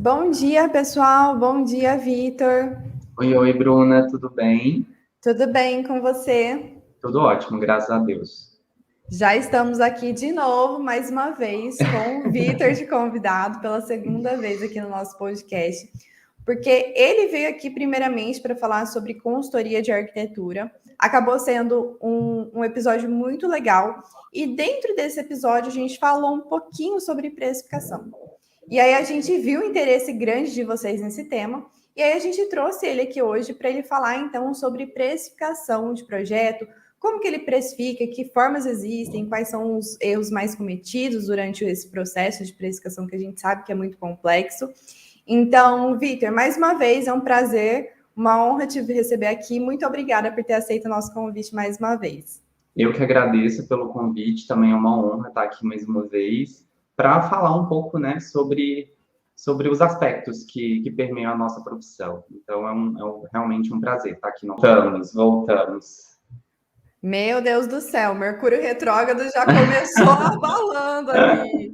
Bom dia, pessoal. Bom dia, Vitor. Oi, Bruna, tudo bem? Tudo bem com você? Tudo ótimo, graças a Deus. Já estamos aqui de novo, mais uma vez, com o Vitor de convidado pela segunda vez aqui no nosso podcast, porque ele veio aqui primeiramente para falar sobre consultoria de arquitetura. Acabou sendo um episódio muito legal e dentro desse episódio a gente falou um pouquinho sobre precificação. E aí a gente viu o interesse grande de vocês nesse tema, e aí a gente trouxe ele aqui hoje para ele falar então sobre precificação de projeto, como que ele precifica, que formas existem, quais são os erros mais cometidos durante esse processo de precificação que a gente sabe que é muito complexo. Então, Vitor, mais uma vez é um prazer, uma honra te receber aqui. Muito obrigada por ter aceito o nosso convite mais uma vez. Eu que agradeço pelo convite, também é uma honra estar aqui mais uma vez para falar um pouco, né, sobre os aspectos que permeiam a nossa profissão. Então, realmente um prazer estar aqui. Voltamos. Meu Deus do céu, Mercúrio retrógrado já começou abalando aqui.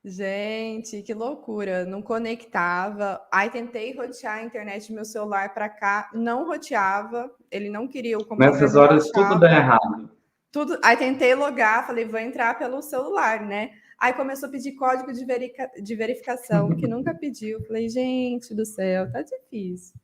Gente, que loucura. Não conectava. Aí tentei rotear a internet do meu celular para cá, não roteava. Ele não queria, o computador Nessas não horas tudo dá achava. errado. Tudo. Aí tentei logar, falei, vou entrar pelo celular, né? Aí começou a pedir código de verificação, que nunca pediu. Falei, gente do céu, tá difícil.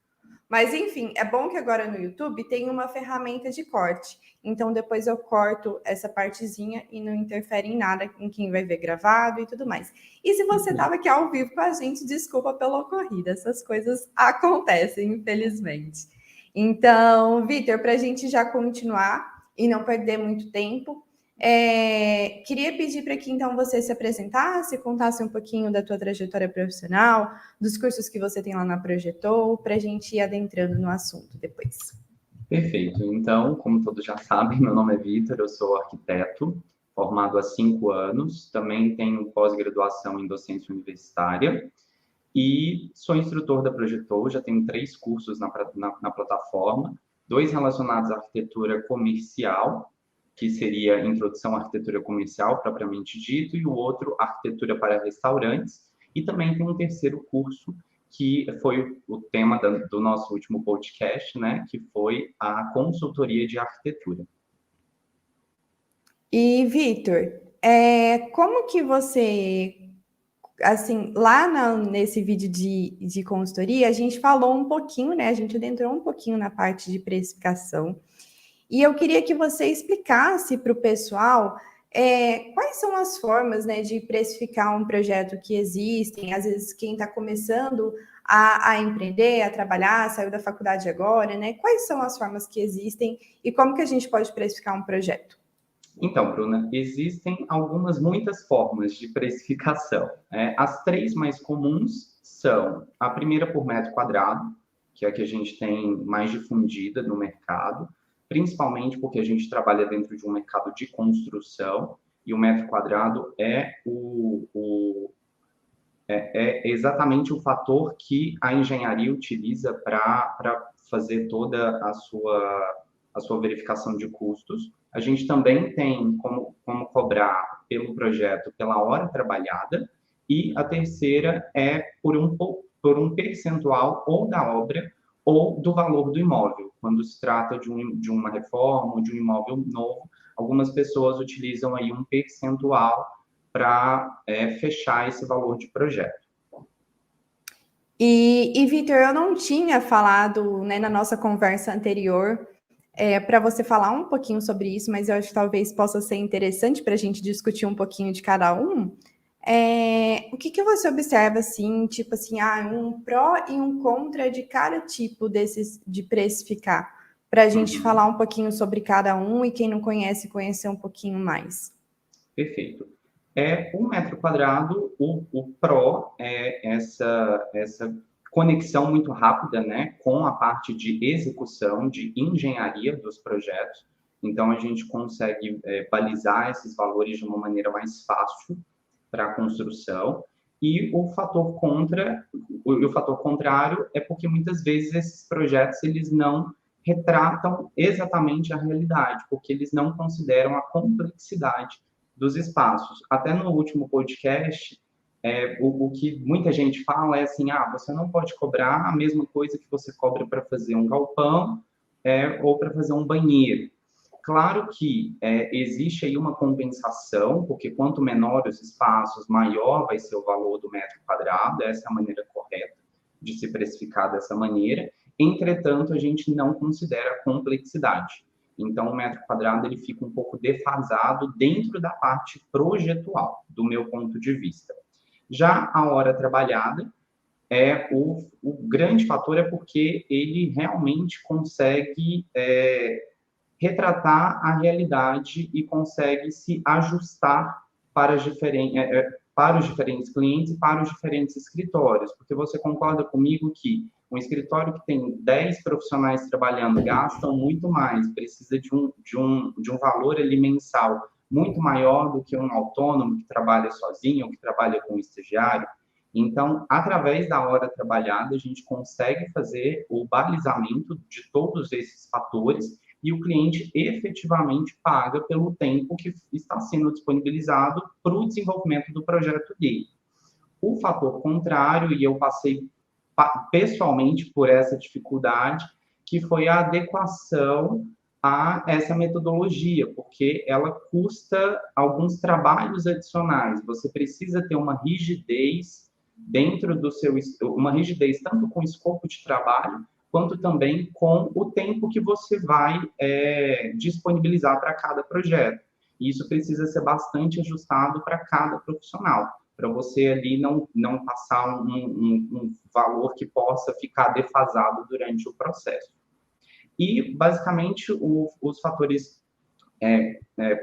Mas, enfim, é bom que agora no YouTube tem uma ferramenta de corte. Então, depois eu corto essa partezinha e não interfere em nada em quem vai ver gravado e tudo mais. E se você estava aqui ao vivo com a gente, desculpa pela ocorrida. Essas coisas acontecem, infelizmente. Então, Vitor, para a gente já continuar e não perder muito tempo, queria pedir para que então você se apresentasse, contasse um pouquinho da tua trajetória profissional, dos cursos que você tem lá na Projetou, para a gente ir adentrando no assunto depois. Perfeito. Então, como todos já sabem, meu nome é Vitor, eu sou arquiteto, formado há 5 anos, também tenho pós-graduação em docência universitária e sou instrutor da Projetou, já tenho 3 cursos na plataforma, 2 relacionados à arquitetura comercial, que seria Introdução à Arquitetura Comercial, propriamente dito, e o outro, Arquitetura para Restaurantes, e também tem um terceiro curso, que foi o tema do nosso último podcast, né, que foi a consultoria de arquitetura. E, Vitor, como que você, assim, lá nesse vídeo de consultoria, a gente falou um pouquinho, né? A gente adentrou um pouquinho na parte de precificação. E eu queria que você explicasse para o pessoal quais são as formas, né, de precificar um projeto que existem. Às vezes, quem está começando a empreender, a trabalhar, saiu da faculdade agora, né? Quais são as formas que existem e como que a gente pode precificar um projeto? Então, Bruna, existem muitas formas de precificação. As 3 mais comuns são a primeira por metro quadrado, que é a que a gente tem mais difundida no mercado, principalmente porque a gente trabalha dentro de um mercado de construção e o metro quadrado é exatamente o fator que a engenharia utiliza para fazer toda a sua verificação de custos. A gente também tem como cobrar pelo projeto pela hora trabalhada, e a terceira é por um percentual ou da obra ou do valor do imóvel. Quando se trata de uma reforma ou de um imóvel novo, algumas pessoas utilizam aí um percentual para fechar esse valor de projeto. E Vitor, eu não tinha falado, né, na nossa conversa anterior para você falar um pouquinho sobre isso, mas eu acho que talvez possa ser interessante para a gente discutir um pouquinho de cada um. O que você observa, assim, tipo assim, um pró e um contra de cada tipo desses de precificar, para a gente falar um pouquinho sobre cada um e quem não conhece, conhecer um pouquinho mais. Perfeito. Um metro quadrado, o pró é essa conexão muito rápida, né, com a parte de execução, de engenharia dos projetos. Então, a gente consegue balizar esses valores de uma maneira mais fácil para a construção. E o fator contrário é porque muitas vezes esses projetos eles não retratam exatamente a realidade, porque eles não consideram a complexidade dos espaços. Até no último podcast, o que muita gente fala é assim, você não pode cobrar a mesma coisa que você cobra para fazer um galpão ou para fazer um banheiro. Claro que existe aí uma compensação, porque quanto menor os espaços, maior vai ser o valor do metro quadrado, essa é a maneira correta de se precificar dessa maneira. Entretanto, a gente não considera a complexidade. Então, o metro quadrado ele fica um pouco defasado dentro da parte projetual, do meu ponto de vista. Já a hora trabalhada, o grande fator é porque ele realmente consegue retratar a realidade e consegue se ajustar para os diferentes clientes e para os diferentes escritórios, porque você concorda comigo que um escritório que tem 10 profissionais trabalhando gastam muito mais, precisa de um valor ali mensal muito maior do que um autônomo que trabalha sozinho ou que trabalha com um estagiário. Então, através da hora trabalhada, a gente consegue fazer o balizamento de todos esses fatores e o cliente efetivamente paga pelo tempo que está sendo disponibilizado para o desenvolvimento do projeto dele. O fator contrário, e eu passei pessoalmente por essa dificuldade, que foi a adequação a essa metodologia, porque ela custa alguns trabalhos adicionais. Você precisa ter uma rigidez dentro do uma rigidez tanto com o escopo de trabalho, quanto também com o tempo que você vai disponibilizar para cada projeto. E isso precisa ser bastante ajustado para cada profissional, para você ali não passar um valor que possa ficar defasado durante o processo. E, basicamente, os fatores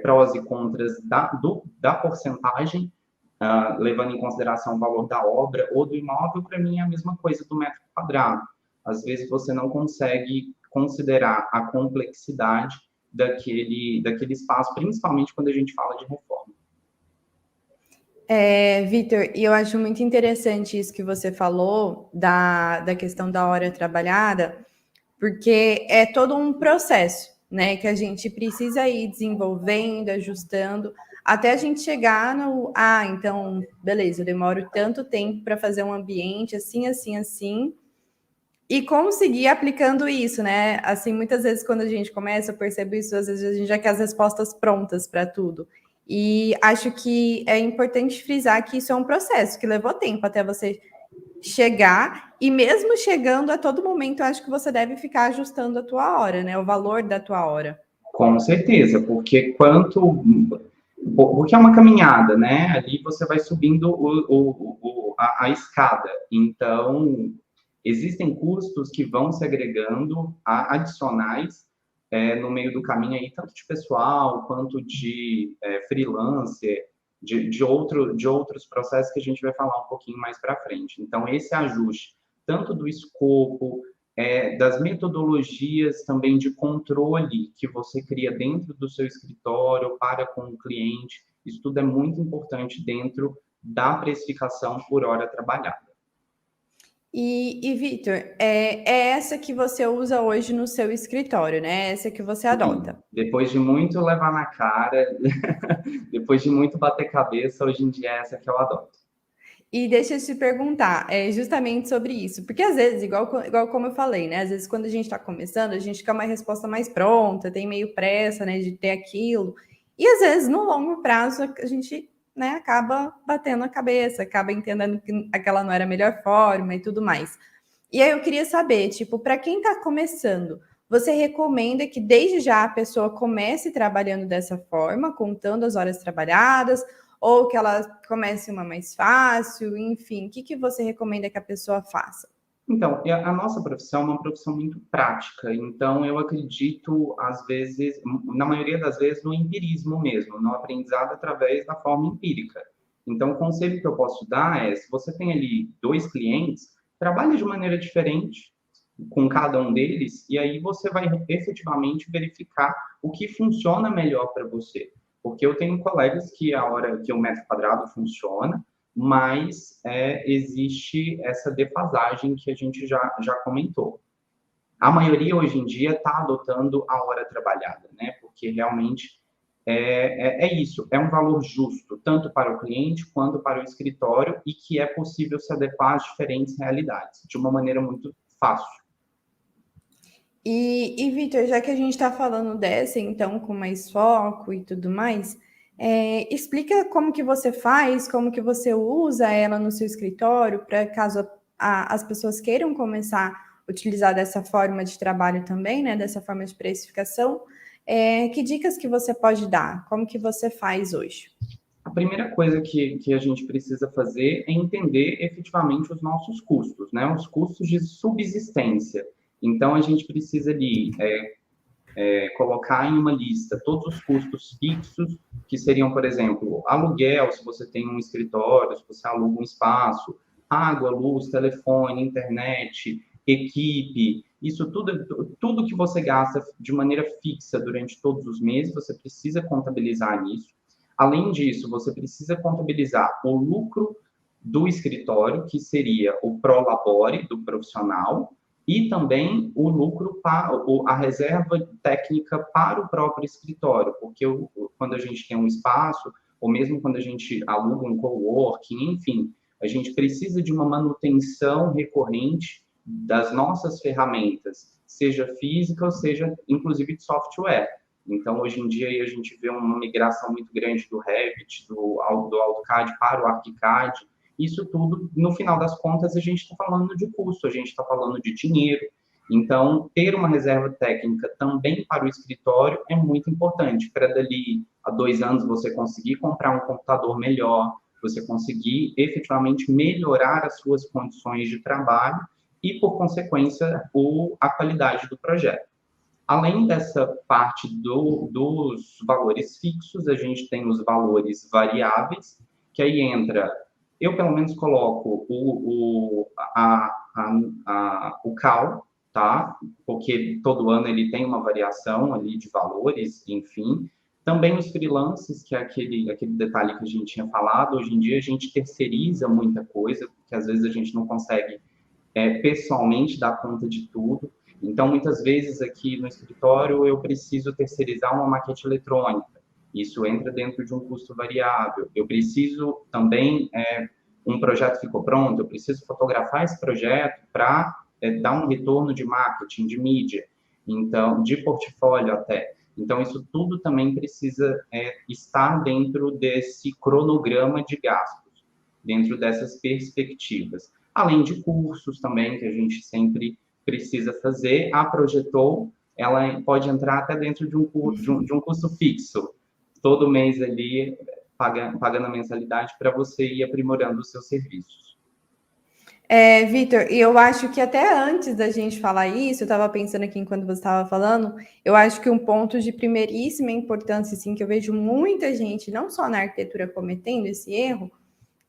prós e contras da porcentagem, levando em consideração o valor da obra ou do imóvel, para mim é a mesma coisa do metro quadrado. Às vezes você não consegue considerar a complexidade daquele espaço, principalmente quando a gente fala de reforma. Vitor, e eu acho muito interessante isso que você falou da questão da hora trabalhada, porque é todo um processo, né, que a gente precisa ir desenvolvendo, ajustando, até a gente chegar no, então, beleza, eu demoro tanto tempo para fazer um ambiente assim, assim, assim, e conseguir aplicando isso, né? Assim, muitas vezes quando a gente começa, eu percebo isso, às vezes a gente já quer as respostas prontas para tudo. E acho que é importante frisar que isso é um processo que levou tempo até você chegar, e mesmo chegando a todo momento, eu acho que você deve ficar ajustando a tua hora, né? O valor da tua hora. Com certeza, porque é uma caminhada, né? Ali você vai subindo a escada. Então, existem custos que vão se agregando adicionais no meio do caminho aí, tanto de pessoal quanto de freelancer, de outros processos que a gente vai falar um pouquinho mais para frente. Então, esse ajuste, tanto do escopo, das metodologias também de controle que você cria dentro do seu escritório para com o cliente, isso tudo é muito importante dentro da precificação por hora trabalhada. E Vitor, é essa que você usa hoje no seu escritório, né? Essa que você adota. Sim. Depois de muito levar na cara, depois de muito bater cabeça, hoje em dia é essa que eu adoto. E deixa eu te perguntar, justamente sobre isso, porque às vezes, igual como eu falei, né? Às vezes quando a gente está começando, a gente quer uma resposta mais pronta, tem meio pressa, né, de ter aquilo. E às vezes, no longo prazo, a gente, né, acaba batendo a cabeça, acaba entendendo que aquela não era a melhor forma e tudo mais. E aí eu queria saber, tipo, para quem está começando, você recomenda que desde já a pessoa comece trabalhando dessa forma, contando as horas trabalhadas, ou que ela comece uma mais fácil, enfim, o que você recomenda que a pessoa faça? Então, a nossa profissão é uma profissão muito prática, então eu acredito, às vezes, na maioria das vezes, no empirismo mesmo, no aprendizado através da forma empírica. Então, o conselho que eu posso dar é, se você tem ali 2 clientes, trabalhe de maneira diferente com cada um deles, e aí você vai efetivamente verificar o que funciona melhor para você. Porque eu tenho colegas que a hora que o metro quadrado funciona, mas existe essa defasagem que a gente já comentou. A maioria hoje em dia está adotando a hora trabalhada, né? Porque realmente é isso, é um valor justo, tanto para o cliente quanto para o escritório, e que é possível se adequar às diferentes realidades, de uma maneira muito fácil. E Vitor, já que a gente está falando dessa, então, com mais foco e tudo mais, explica como que você faz, como que você usa ela no seu escritório, para caso as pessoas queiram começar a utilizar dessa forma de trabalho também, né, dessa forma de precificação, que dicas que você pode dar? Como que você faz hoje? A primeira coisa que a gente precisa fazer é entender efetivamente os nossos custos, né? Os custos de subsistência. Então, a gente precisa ali colocar em uma lista todos os custos fixos, que seriam, por exemplo, aluguel, se você tem um escritório, se você aluga um espaço, água, luz, telefone, internet, equipe, isso tudo que você gasta de maneira fixa durante todos os meses, você precisa contabilizar nisso. Além disso, você precisa contabilizar o lucro do escritório, que seria o prolabore do profissional, e também o lucro para a reserva técnica para o próprio escritório, porque quando a gente tem um espaço, ou mesmo quando a gente aluga um coworking, enfim, a gente precisa de uma manutenção recorrente das nossas ferramentas, seja física ou seja, inclusive, de software. Então, hoje em dia, a gente vê uma migração muito grande do Revit, do AutoCAD para o ArchiCAD. Isso tudo, no final das contas, a gente está falando de custo, a gente está falando de dinheiro. Então, ter uma reserva técnica também para o escritório é muito importante, para dali a 2 anos você conseguir comprar um computador melhor, você conseguir efetivamente melhorar as suas condições de trabalho e, por consequência, a qualidade do projeto. Além dessa parte dos valores fixos, a gente tem os valores variáveis, que aí entra, eu pelo menos coloco o CAL, tá? Porque todo ano ele tem uma variação ali de valores, enfim. Também os freelances, que é aquele detalhe que a gente tinha falado, hoje em dia a gente terceiriza muita coisa, porque às vezes a gente não consegue pessoalmente dar conta de tudo. Então, muitas vezes aqui no escritório eu preciso terceirizar uma maquete eletrônica. Isso entra dentro de um custo variável. Eu preciso também, um projeto ficou pronto, eu preciso fotografar esse projeto para dar um retorno de marketing, de mídia, então, de portfólio até. Então, isso tudo também precisa estar dentro desse cronograma de gastos, dentro dessas perspectivas. Além de cursos também, que a gente sempre precisa fazer. A Projetou, ela pode entrar até dentro de um custo fixo. Todo mês ali, pagando a mensalidade para você ir aprimorando os seus serviços. Vitor, e eu acho que até antes da gente falar isso, eu estava pensando aqui enquanto você estava falando, eu acho que um ponto de primeiríssima importância, assim, que eu vejo muita gente, não só na arquitetura, cometendo esse erro,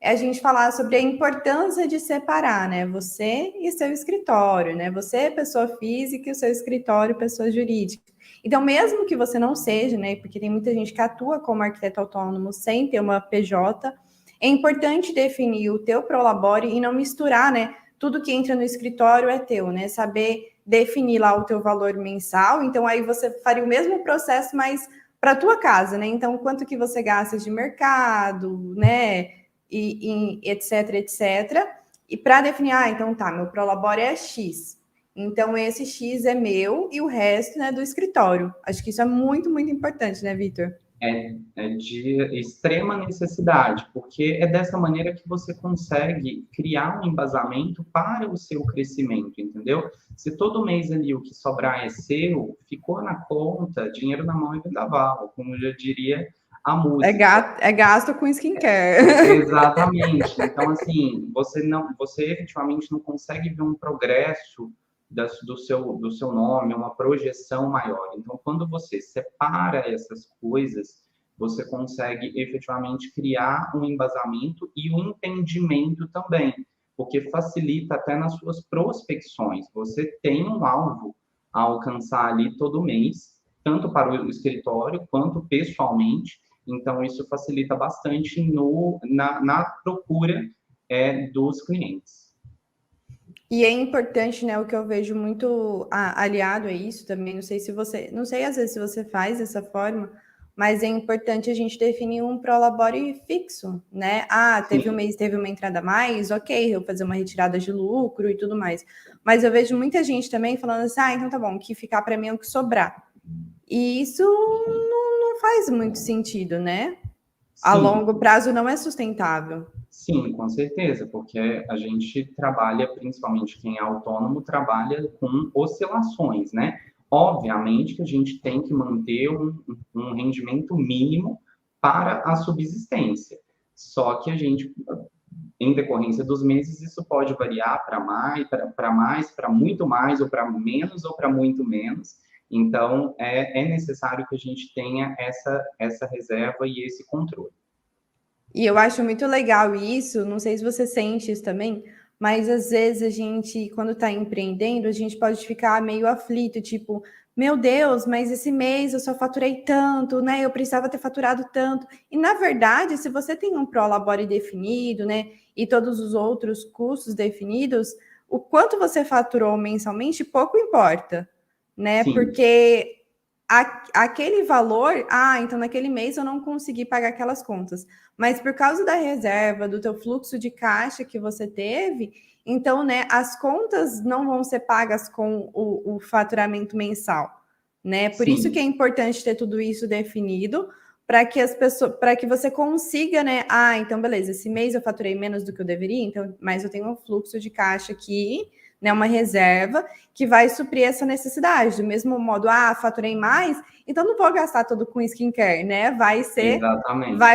é a gente falar sobre a importância de separar, né? Você e seu escritório, né? Você é pessoa física e o seu escritório pessoa jurídica. Então, mesmo que você não seja, né? Porque tem muita gente que atua como arquiteto autônomo sem ter uma PJ, é importante definir o teu prolabore e não misturar, né? Tudo que entra no escritório é teu, né? Saber definir lá o teu valor mensal. Então, aí você faria o mesmo processo, mas para a tua casa, né? Então, quanto que você gasta de mercado, né? E etc, etc. E para definir, então tá, meu prolabore é X. Então, esse X é meu e o resto, né, do escritório. Acho que isso é muito, muito importante, né, Vitor? É de extrema necessidade, porque é dessa maneira que você consegue criar um embasamento para o seu crescimento, entendeu? Se todo mês ali o que sobrar é seu, ficou na conta, dinheiro na mão é vendaval, como já diria a música. É gasto com skincare. Exatamente. Então, assim, você efetivamente não consegue ver um progresso do seu nome, uma projeção maior. Então, quando você separa essas coisas, você consegue efetivamente criar um embasamento e um entendimento também, porque facilita até nas suas prospecções. Você tem um alvo a alcançar ali todo mês, tanto para o escritório quanto pessoalmente. Então, isso facilita bastante na procura dos clientes. E é importante, né, o que eu vejo muito aliado a isso também, não sei às vezes se você faz dessa forma, mas é importante a gente definir um prolabore fixo, né? Teve um mês, teve uma entrada a mais, ok, eu vou fazer uma retirada de lucro e tudo mais. Mas eu vejo muita gente também falando assim, então tá bom, o que ficar para mim é o que sobrar. E isso não faz muito sentido, né? A longo prazo não é sustentável. Sim, com certeza, porque a gente trabalha, principalmente quem é autônomo, trabalha com oscilações, né? Obviamente que a gente tem que manter um rendimento mínimo para a subsistência. Só que a gente, em decorrência dos meses, isso pode variar para mais, para muito mais, ou para menos, ou para muito menos. Então, é necessário que a gente tenha essa reserva e esse controle. E eu acho muito legal isso, não sei se você sente isso também, mas às vezes a gente, quando está empreendendo, a gente pode ficar meio aflito, tipo, meu Deus, mas esse mês eu só faturei tanto, né? Eu precisava ter faturado tanto. E na verdade, se você tem um prolabore definido, né, e todos os outros custos definidos, o quanto você faturou mensalmente pouco importa, né? Sim. Porque aquele valor, então naquele mês eu não consegui pagar aquelas contas. Mas por causa da reserva, do teu fluxo de caixa que você teve, então, né, as contas não vão ser pagas com o faturamento mensal, né? Por isso que é importante ter tudo isso definido, para que as pessoas, para que você consiga, né? Então beleza, esse mês eu faturei menos do que eu deveria, então, mas eu tenho um fluxo de caixa aqui, né, uma reserva que vai suprir essa necessidade. Do mesmo modo, faturei mais, então não vou gastar tudo com skincare, né? Vai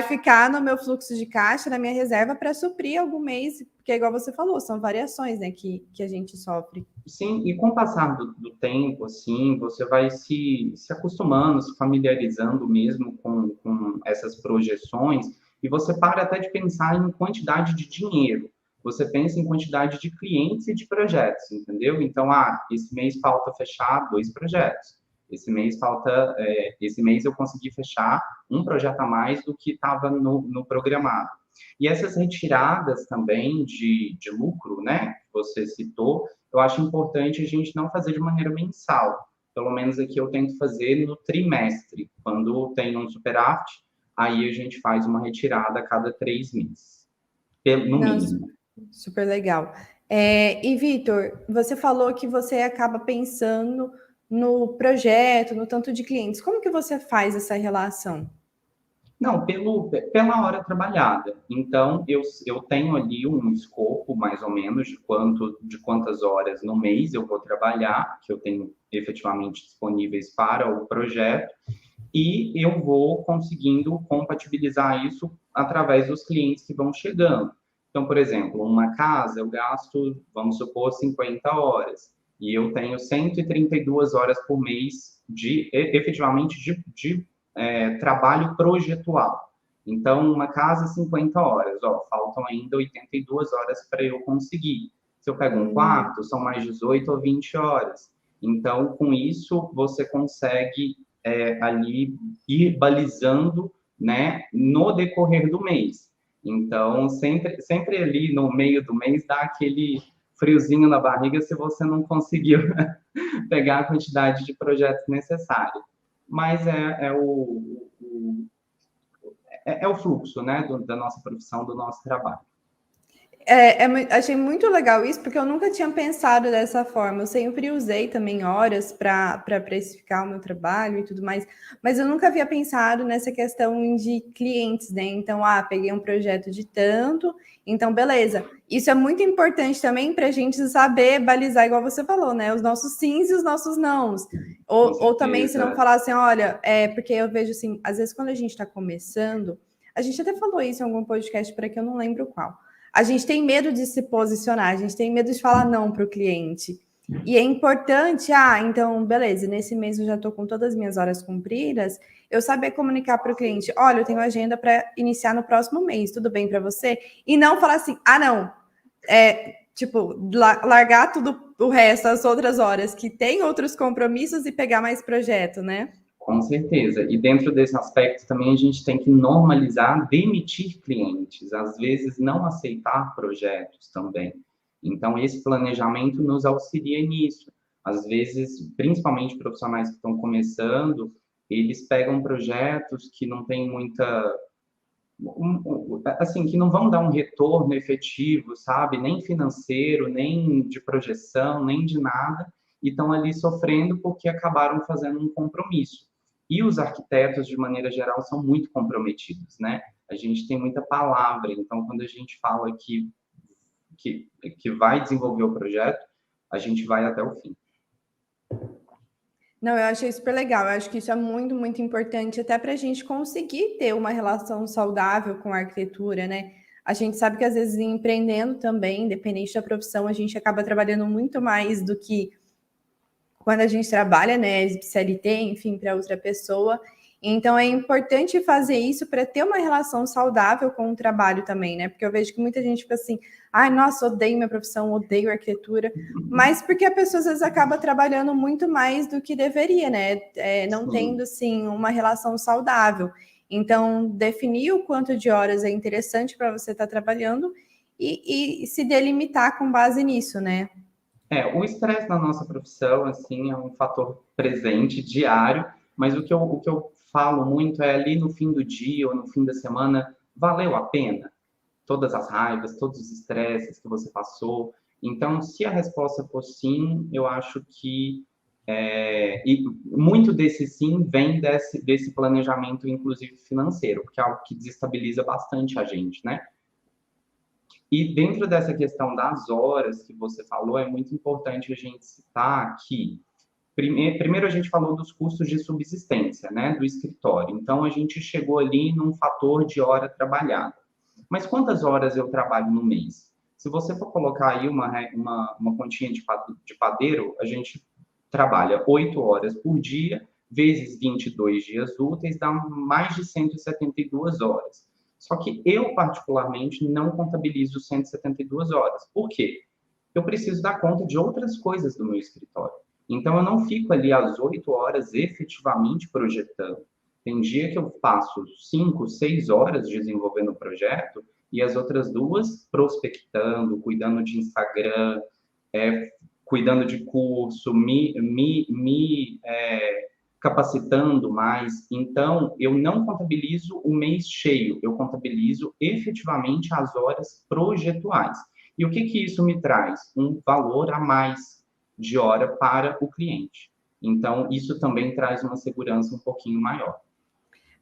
ficar no meu fluxo de caixa, na minha reserva, para suprir algum mês, porque igual você falou, são variações, né, que a gente sofre. Sim, e com o passar do tempo, assim, você vai se acostumando, se familiarizando mesmo com essas projeções, e você para até de pensar em quantidade de dinheiro. Você pensa em quantidade de clientes e de projetos, entendeu? Então, esse mês falta fechar 2 projetos. Esse mês eu consegui fechar um projeto a mais do que estava no programado. E essas retiradas também de lucro, né, que você citou, eu acho importante a gente não fazer de maneira mensal. Pelo menos aqui eu tento fazer no trimestre. Quando tem um superávit, aí a gente faz uma retirada a cada 3 meses, no mínimo. Super legal. E, Vitor, você falou que você acaba pensando no projeto, no tanto de clientes. Como que você faz essa relação? Não, pela hora trabalhada. Então, eu tenho ali um escopo, mais ou menos, de quantas horas no mês eu vou trabalhar, que eu tenho efetivamente disponíveis para o projeto, e eu vou conseguindo compatibilizar isso através dos clientes que vão chegando. Então, por exemplo, uma casa eu gasto, vamos supor, 50 horas, e eu tenho 132 horas por mês efetivamente de trabalho projetual. Então, uma casa, 50 horas, faltam ainda 82 horas para eu conseguir. Se eu pego um quarto, são mais 18 ou 20 horas. Então, com isso, você consegue ali ir balizando, né, no decorrer do mês. Então, sempre ali no meio do mês dá aquele friozinho na barriga se você não conseguiu pegar a quantidade de projetos necessários. Mas é o fluxo, né, da nossa profissão, do nosso trabalho. Achei muito legal isso, porque eu nunca tinha pensado dessa forma. Eu sempre usei também horas para precificar o meu trabalho e tudo mais, mas eu nunca havia pensado nessa questão de clientes, né? Então, peguei um projeto de tanto, então beleza. Isso é muito importante também para a gente saber balizar, igual você falou, né? Os nossos sims e os nossos nãos. Ou também, se não falar assim, olha, porque eu vejo assim, às vezes quando a gente está começando, a gente até falou isso em algum podcast para que eu não lembro qual. A gente tem medo de se posicionar, a gente tem medo de falar não para o cliente. E é importante, então, beleza, nesse mês eu já estou com todas as minhas horas cumpridas, eu saber comunicar para o cliente, olha, eu tenho agenda para iniciar no próximo mês, tudo bem para você? E não falar assim, não, largar tudo o resto, as outras horas, que tem outros compromissos e pegar mais projeto, né? Com certeza. E dentro desse aspecto também a gente tem que normalizar demitir clientes, às vezes não aceitar projetos também. Então, esse planejamento nos auxilia nisso. Às vezes, principalmente profissionais que estão começando, eles pegam projetos que não tem muita, assim, que não vão dar um retorno efetivo, sabe? Nem financeiro, nem de projeção, nem de nada, e estão ali sofrendo porque acabaram fazendo um compromisso. E os arquitetos, de maneira geral, são muito comprometidos, né? A gente tem muita palavra, então quando a gente fala que vai desenvolver o projeto, a gente vai até o fim. Não, eu achei super legal. Eu acho que isso é muito, muito importante, até para a gente conseguir ter uma relação saudável com a arquitetura, né? A gente sabe que às vezes empreendendo também, independente da profissão, a gente acaba trabalhando muito mais do que quando a gente trabalha, né, CLT, enfim, para outra pessoa. Então é importante fazer isso para ter uma relação saudável com o trabalho também, né? Porque eu vejo que muita gente fica assim, ai, nossa, odeio minha profissão, odeio arquitetura, mas porque a pessoa às vezes acaba trabalhando muito mais do que deveria, né? Não tendo, assim, uma relação saudável. Então, definir o quanto de horas é interessante para você estar trabalhando e se delimitar com base nisso, né? O estresse na nossa profissão, assim, é um fator presente, diário, mas o que eu falo muito é ali no fim do dia ou no fim da semana, valeu a pena? Todas as raivas, todos os estresses que você passou. Então, se a resposta for sim, eu acho que e muito desse sim vem desse planejamento, inclusive financeiro, porque é algo que desestabiliza bastante a gente, né? E dentro dessa questão das horas que você falou, é muito importante a gente citar que, primeiro a gente falou dos custos de subsistência, né, do escritório. Então, a gente chegou ali num fator de hora trabalhada. Mas quantas horas eu trabalho no mês? Se você for colocar aí uma continha de padeiro, a gente trabalha 8 horas por dia, vezes 22 dias úteis, dá mais de 172 horas. Só que eu, particularmente, não contabilizo 172 horas. Por quê? Eu preciso dar conta de outras coisas do meu escritório. Então, eu não fico ali às 8 horas efetivamente projetando. Tem dia que eu passo 5, 6 horas desenvolvendo o projeto e as outras 2 prospectando, cuidando de Instagram, cuidando de curso, capacitando mais. Então, eu não contabilizo o mês cheio, eu contabilizo efetivamente as horas projetuais. E o que isso me traz? Um valor a mais de hora para o cliente. Então, isso também traz uma segurança um pouquinho maior.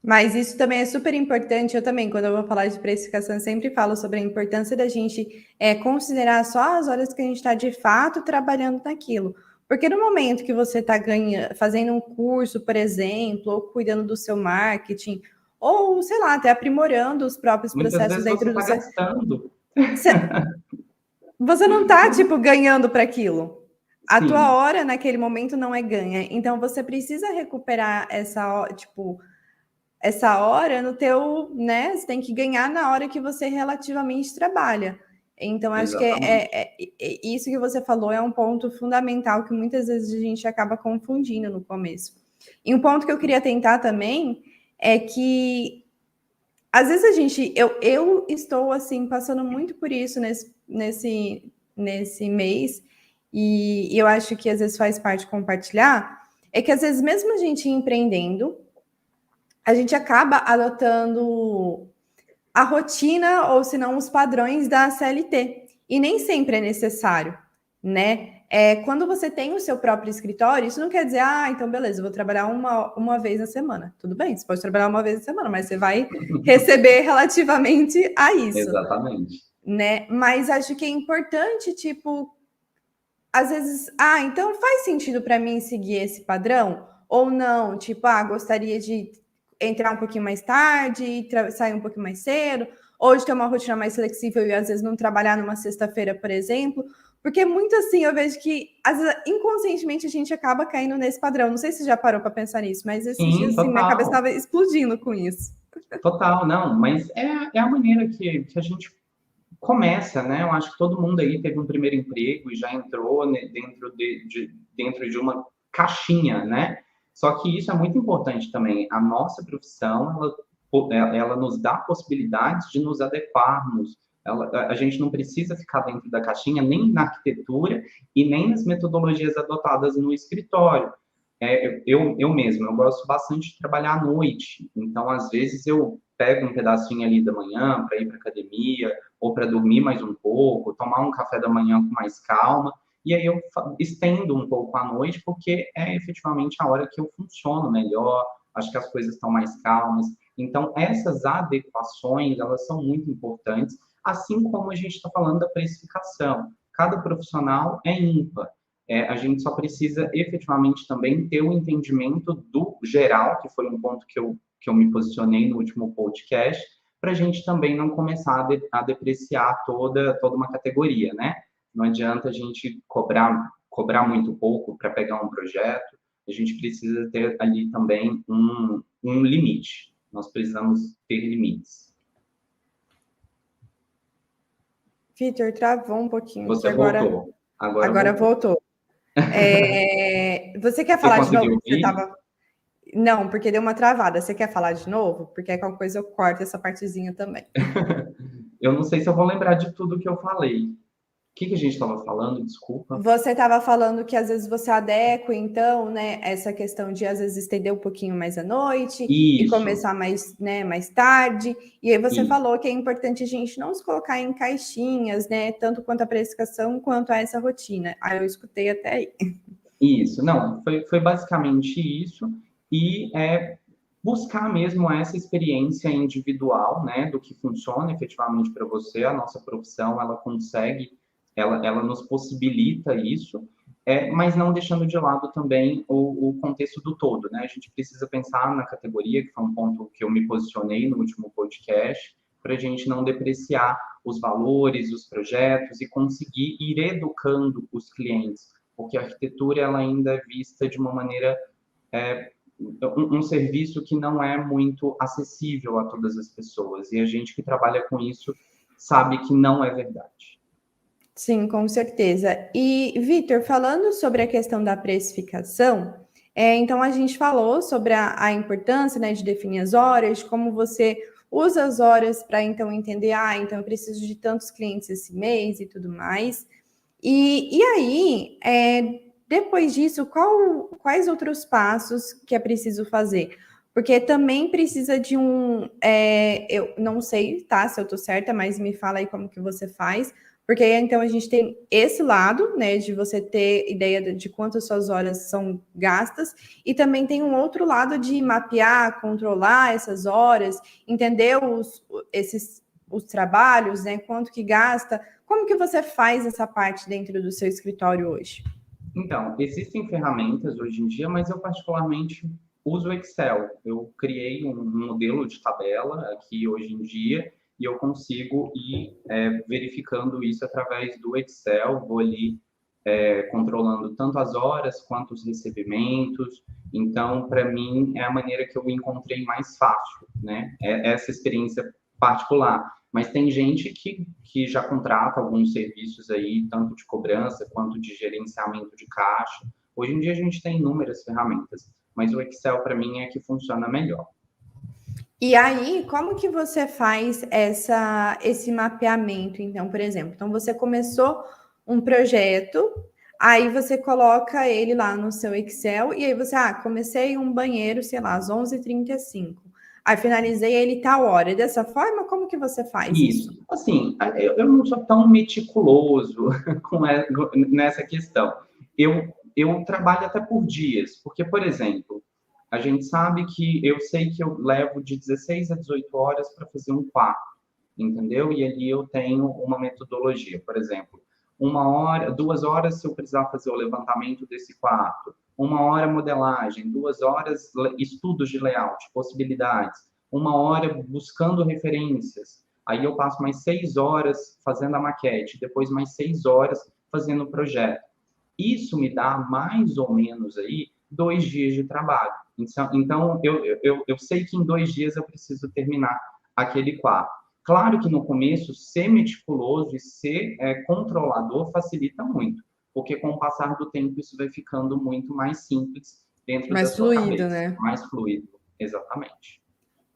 Mas isso também é super importante. Eu também, quando eu vou falar de precificação, sempre falo sobre a importância da gente considerar só as horas que a gente está de fato trabalhando naquilo. Porque no momento que você está fazendo um curso, por exemplo, ou cuidando do seu marketing, ou, sei lá, até aprimorando os próprios Muitas processos vezes você dentro do está seu... gastando. Você não está, tipo, ganhando para aquilo. A Sim. tua hora naquele momento não é ganha. Então, você precisa recuperar essa, tipo... essa hora no teu, né? Você tem que ganhar na hora que você relativamente trabalha. Então, acho que isso que você falou é um ponto fundamental que muitas vezes a gente acaba confundindo no começo. E um ponto que eu queria tentar também é que às vezes a gente, eu estou assim passando muito por isso nesse mês, e eu acho que às vezes faz parte compartilhar, é que às vezes mesmo a gente empreendendo, a gente acaba adotando a rotina ou se não os padrões da CLT. E nem sempre é necessário, né? Quando você tem o seu próprio escritório, isso não quer dizer, então beleza, eu vou trabalhar uma vez na semana. Tudo bem, você pode trabalhar uma vez na semana, mas você vai receber relativamente a isso. Exatamente. Né? Mas acho que é importante, tipo, às vezes, então faz sentido para mim seguir esse padrão? Ou não? Tipo, gostaria de entrar um pouquinho mais tarde, sair um pouquinho mais cedo, ou de ter uma rotina mais flexível e às vezes não trabalhar numa sexta-feira, por exemplo. Porque muito assim, eu vejo que às vezes, inconscientemente a gente acaba caindo nesse padrão. Não sei se você já parou para pensar nisso, mas esses dias assim, minha cabeça estava explodindo com isso. Total, não, mas é a maneira que a gente começa, né? Eu acho que todo mundo aí teve um primeiro emprego e já entrou dentro de uma caixinha, né? Só que isso é muito importante também. A nossa profissão, ela nos dá possibilidades de nos adequarmos. A gente não precisa ficar dentro da caixinha, nem na arquitetura e nem nas metodologias adotadas no escritório. eu mesmo, eu gosto bastante de trabalhar à noite. Então, às vezes, eu pego um pedacinho ali da manhã para ir para academia, ou para dormir mais um pouco, tomar um café da manhã com mais calma. E aí eu estendo um pouco à noite, porque é efetivamente a hora que eu funciono melhor, acho que as coisas estão mais calmas. Então, essas adequações, elas são muito importantes, assim como a gente está falando da precificação. Cada profissional é ímpar. A gente só precisa efetivamente também ter o entendimento do geral, que foi um ponto que eu me posicionei no último podcast, para a gente também não começar a depreciar toda uma categoria, né? Não adianta a gente cobrar muito pouco para pegar um projeto, a gente precisa ter ali também um limite. Nós precisamos ter limites. Vitor, travou um pouquinho aqui Você agora. voltou. Agora voltou. Você quer Você falar de novo? conseguiu Você ouvir? tava... Não, porque deu uma travada. Você quer falar de novo? Porque qualquer coisa eu corto essa partezinha também. Eu não sei se eu vou lembrar de tudo que eu falei. O que a gente estava falando? Desculpa. Você estava falando que às vezes você adequa, então, né, essa questão de às vezes estender um pouquinho mais à noite e Isso, começar mais, né, mais tarde. E aí você isso. falou que é importante a gente não se colocar em caixinhas, né, tanto quanto a precificação quanto a essa rotina. Aí eu escutei até aí. Isso, não, foi basicamente isso, e buscar mesmo essa experiência individual, né, do que funciona efetivamente para você. A nossa profissão, ela consegue, ela nos possibilita isso, mas não deixando de lado também o contexto do todo, né? A gente precisa pensar na categoria, que foi um ponto que eu me posicionei no último podcast, para a gente não depreciar os valores, os projetos e conseguir ir educando os clientes, porque a arquitetura ela ainda é vista de uma maneira um serviço que não é muito acessível a todas as pessoas, e a gente que trabalha com isso sabe que não é verdade. Sim, com certeza. E, Vitor, falando sobre a questão da precificação, então a gente falou sobre a importância, né, de definir as horas, como você usa as horas para então entender, então eu preciso de tantos clientes esse mês e tudo mais. E aí, depois disso, quais outros passos que é preciso fazer? Porque também precisa de eu não sei, tá, se eu tô certa, mas me fala aí como que você faz, porque aí, então a gente tem esse lado, né, de você ter ideia de quantas suas horas são gastas, e também tem um outro lado de mapear, controlar essas horas, entender os trabalhos, né, quanto que gasta. Como que você faz essa parte dentro do seu escritório hoje? Então, existem ferramentas hoje em dia, mas eu particularmente uso o Excel. Eu criei um modelo de tabela aqui hoje em dia e eu consigo ir verificando isso através do Excel. Vou ali controlando tanto as horas quanto os recebimentos. Então, para mim, é a maneira que eu encontrei mais fácil, né? Essa experiência particular. Mas tem gente que já contrata alguns serviços aí, tanto de cobrança quanto de gerenciamento de caixa. Hoje em dia a gente tem inúmeras ferramentas, mas o Excel para mim é que funciona melhor. E aí, como que você faz esse mapeamento? Então, por exemplo, então você começou um projeto, aí você coloca ele lá no seu Excel, e aí você, comecei um banheiro, sei lá, às 11h35. Aí finalizei ele tal hora. E dessa forma, como que você faz isso? Isso. Assim, eu não sou tão meticuloso nessa questão. Eu trabalho até por dias, porque, por exemplo, a gente sabe que eu sei que eu levo de 16 a 18 horas para fazer um quarto, entendeu? E ali eu tenho uma metodologia, por exemplo, 1 hora, 2 horas se eu precisar fazer o levantamento desse quarto, 1 hora modelagem, 2 horas estudos de layout, possibilidades, 1 hora buscando referências. Aí eu passo mais 6 horas fazendo a maquete, depois mais 6 horas fazendo o projeto. Isso me dá mais ou menos aí 2 dias de trabalho. Então eu sei que em 2 dias eu preciso terminar aquele quarto. Claro que no começo, ser meticuloso e ser controlador facilita muito, porque com o passar do tempo isso vai ficando muito mais simples dentro da Mais sua fluido, cabeça, né? mais fluido, exatamente.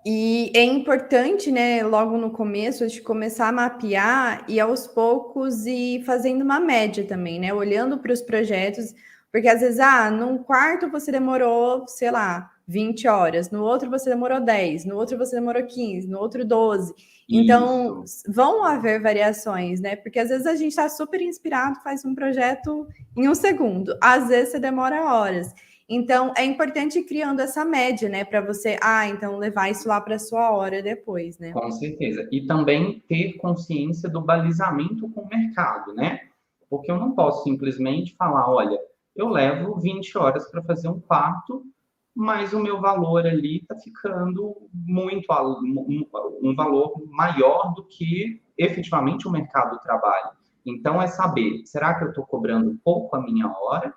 E é importante, né, logo no começo, a gente começar a mapear e aos poucos ir fazendo uma média também, né? Olhando para os projetos, Porque às vezes, num quarto você demorou, sei lá, 20 horas, no outro você demorou 10, no outro você demorou 15, no outro 12. Então, vão haver variações, né? Porque às vezes a gente está super inspirado, faz um projeto em um segundo. Às vezes você demora horas. Então, é importante ir criando essa média, né? Para você, então levar isso lá para sua hora depois, né? Com certeza. E também ter consciência do balizamento com o mercado, né? Porque eu não posso simplesmente falar, olha, eu levo 20 horas para fazer um quarto, mas o meu valor ali está ficando muito, um valor maior do que efetivamente o mercado trabalha. Então, é saber, será que eu estou cobrando pouco a minha hora?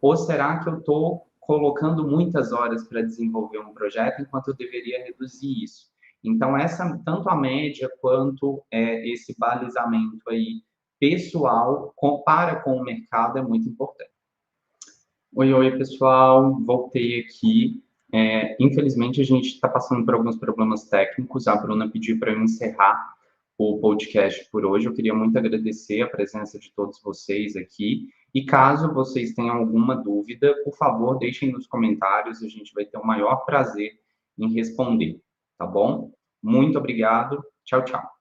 Ou será que eu estou colocando muitas horas para desenvolver um projeto enquanto eu deveria reduzir isso? Então, tanto a média quanto esse balizamento aí pessoal compara com o mercado é muito importante. Oi, pessoal, voltei aqui. Infelizmente, a gente está passando por alguns problemas técnicos. A Bruna pediu para eu encerrar o podcast por hoje. Eu queria muito agradecer a presença de todos vocês aqui. E caso vocês tenham alguma dúvida, por favor, deixem nos comentários. A gente vai ter o maior prazer em responder, tá bom? Muito obrigado. Tchau, tchau.